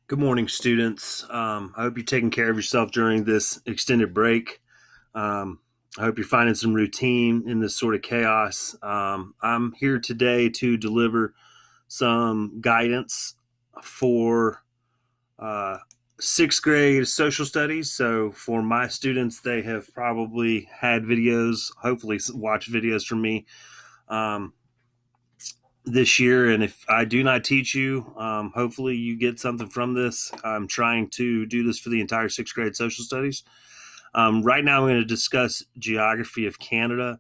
Good morning, students. I hope you're taking care of yourself during this extended break. I hope you're finding some routine in this sort of chaos. I'm here today to deliver some guidance for uh, sixth grade social studies. So, for my students, they have probably had videos, hopefully, watched videos from me. Um, this year. And if I do not teach you, hopefully you get something from this. I'm trying to do this for the entire sixth grade social studies. Right now, I'm going to discuss geography of Canada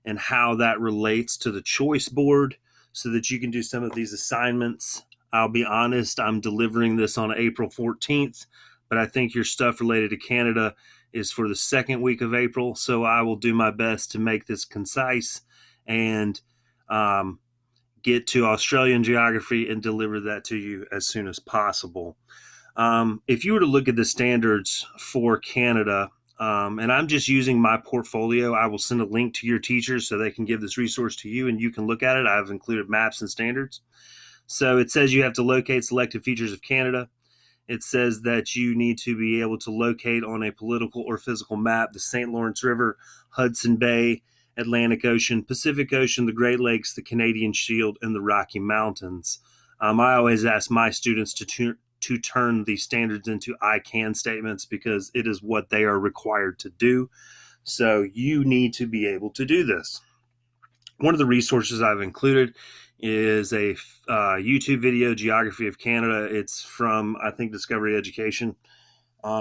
and how that relates to the choice board so that you can do some of these assignments. I'll be honest, I'm delivering this on April 14th, but I think your stuff related to Canada is for the second week of April. So I will do my best to make this concise and get to Australian geography and deliver that to you as soon as possible. If you were to look at the standards for Canada, and I'm just using my portfolio, I will send a link to your teachers so they can give this resource to you and you can look at it. I've included maps and standards. So it says you have to locate selected features of Canada. It says that you need to be able to locate on a political or physical map the St. Lawrence River, Hudson Bay, Atlantic Ocean, Pacific Ocean, the Great Lakes, the Canadian Shield, and the Rocky Mountains. I always ask my students to turn these standards into I can statements because it is what they are required to do. So you need to be able to do this. One of the resources I've included is a YouTube video, Geography of Canada. It's from, I think, Discovery Education.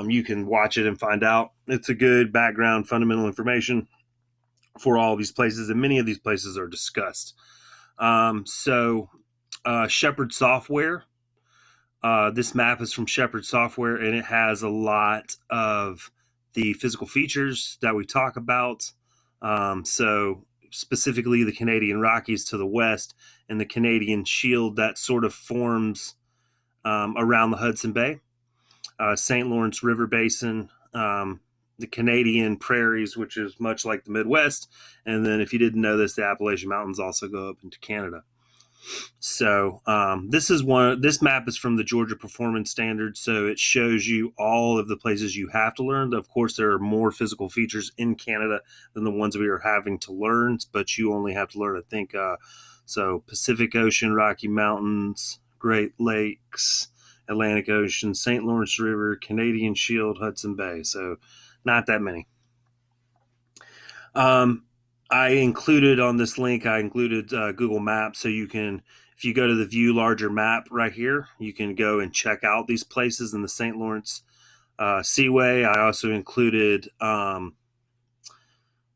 You can watch it and find out. It's a good background, fundamental information for all of these places, and many of these places are discussed. Shepherd Software. This map is from Shepherd Software, and it has a lot of the physical features that we talk about. So specifically the Canadian Rockies to the west and the Canadian Shield that sort of forms around the Hudson Bay, St. Lawrence River Basin, the Canadian prairies, which is much like the Midwest. And then if you didn't know this, the Appalachian Mountains also go up into Canada. So this map is from the Georgia Performance Standards. So it shows you all of the places you have to learn. Of course, there are more physical features in Canada than the ones we are having to learn, but you only have to learn, I think, Pacific Ocean, Rocky Mountains, Great Lakes, Atlantic Ocean, St. Lawrence River, Canadian Shield, Hudson Bay. So not that many. I included on this link, I included Google Maps. So you can, if you go to the view larger map right here, you can go and check out these places in the St. Lawrence Seaway. I also included,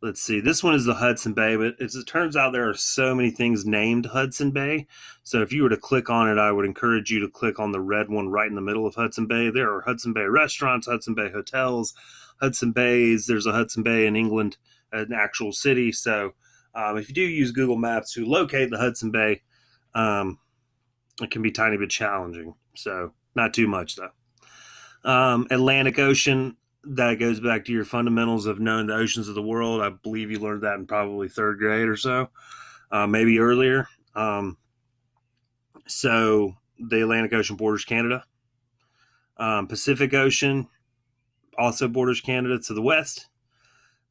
let's see, this one is the Hudson Bay, but it turns out there are so many things named Hudson Bay. So if you were to click on it, I would encourage you to click on the red one right in the middle of Hudson Bay. There are Hudson Bay restaurants, Hudson Bay hotels, Hudson Bays. There's a Hudson Bay in England, an actual city. So if you do use Google Maps to locate the Hudson Bay, it can be a tiny bit challenging. So not too much, though. Atlantic Ocean, that goes back to your fundamentals of knowing the oceans of the world. I believe you learned that in probably third grade or so, maybe earlier. So the Atlantic Ocean borders Canada. Pacific Ocean also borders Canada to the west.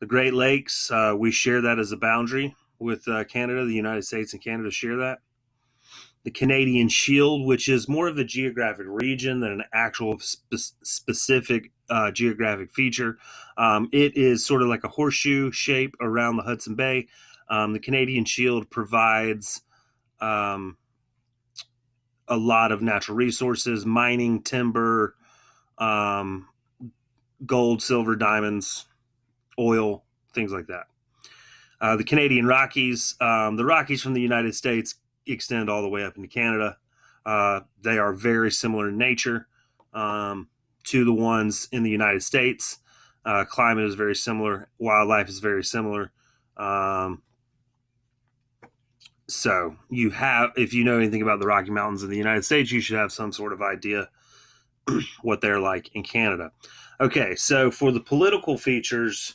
The Great Lakes, we share that as a boundary with Canada. The United States and Canada share that. The Canadian Shield, which is more of a geographic region than an actual specific geographic feature. It is sort of like a horseshoe shape around the Hudson Bay. The Canadian Shield provides a lot of natural resources, mining, timber, gold, silver, diamonds, oil, things like that. The Canadian Rockies, the Rockies from the United States extend all the way up into Canada. They are very similar in nature to the ones in the United States. Climate is very similar. Wildlife is very similar. So you have, if you know anything about the Rocky Mountains in the United States, you should have some sort of idea what they're like in Canada. Okay, so for the political features,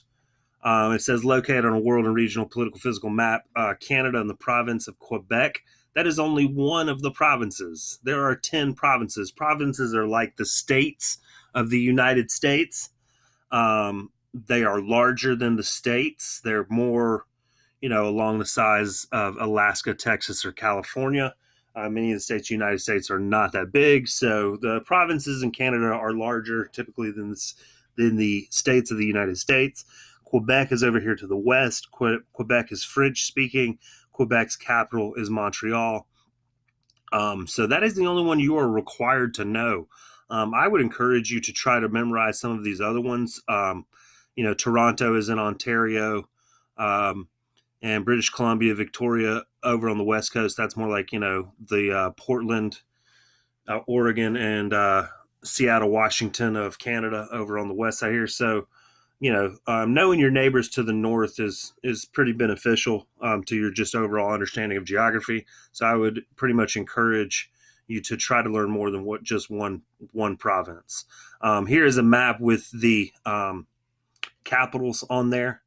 it says located on a world and regional political physical map, Canada and the province of Quebec That is only one of the provinces. There are 10 provinces. Provinces are like the states of the United States. They are larger than the states. They're more, along the size of Alaska, Texas, or California. Many of the states of the United States are not that big. So the provinces in Canada are larger typically than the states of the United States. Quebec is over here to the west. Quebec is French speaking. Quebec's capital is Montreal. So that is the only one you are required to know. I would encourage you to try to memorize some of these other ones. Toronto is in Ontario, and British Columbia, Victoria over on the West Coast. That's more like, the Portland, Oregon, and Seattle, Washington of Canada over on the west side here. So, knowing your neighbors to the north is pretty beneficial to your just overall understanding of geography. So I would pretty much encourage you to try to learn more than what just one province. Here is a map with the capitals on there.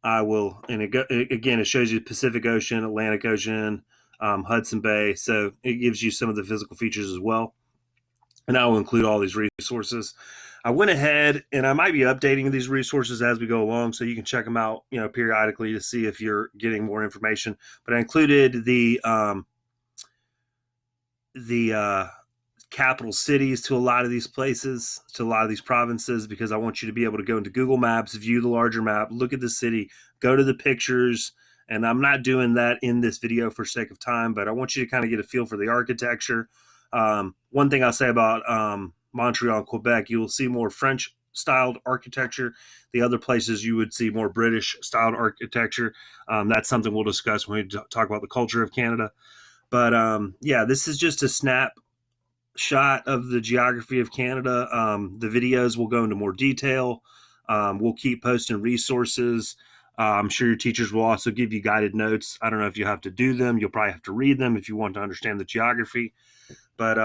I will, and again, it shows you Pacific Ocean, Atlantic Ocean, Hudson Bay. So it gives you some of the physical features as well. And I will include all these resources. I went ahead and I might be updating these resources as we go along, so you can check them out, periodically to see if you're getting more information. But I included the capital cities to a lot of these places, to a lot of these provinces, because I want you to be able to go into Google Maps, view the larger map, look at the city, go to the pictures. And I'm not doing that in this video for sake of time, but I want you to kind of get a feel for the architecture. One thing I'll say about Montreal and Quebec, you will see more French-styled architecture. The other places you would see more British-styled architecture. That's something we'll discuss when we talk about the culture of Canada. But yeah, this is just a snapshot of the geography of Canada. The videos will go into more detail. We'll keep posting resources. I'm sure your teachers will also give you guided notes. I don't know if you have to do them. You'll probably have to read them if you want to understand the geography. But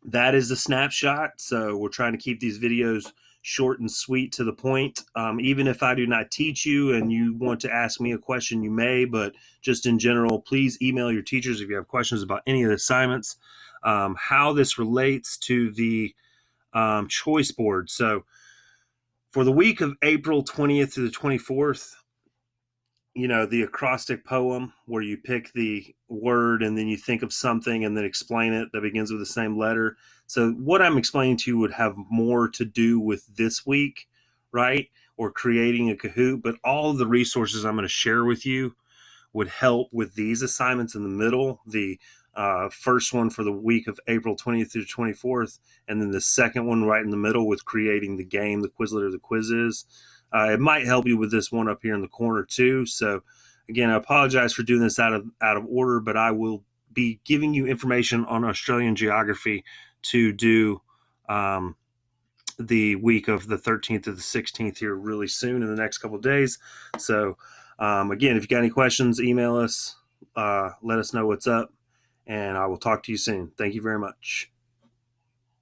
that is a snapshot. So we're trying to keep these videos short and sweet to the point. Even if I do not teach you and you want to ask me a question, you may. But just in general, please email your teachers if you have questions about any of the assignments. How this relates to the choice board. So for the week of April 20th to the 24th, the acrostic poem where you pick the word and then you think of something and then explain it that begins with the same letter. So what I'm explaining to you would have more to do with this week, right? Or creating a Kahoot, but all of the resources I'm going to share with you would help with these assignments in the middle. The first one for the week of April 20th through 24th, and then the second one right in the middle with creating the game, the Quizlet or the quizzes. It might help you with this one up here in the corner too. So again, I apologize for doing this out of order, but I will be giving you information on Australian geography to do the week of the 13th to the 16th here really soon in the next couple of days. So again, if you got any questions, email us, let us know what's up, and I will talk to you soon. Thank you very much.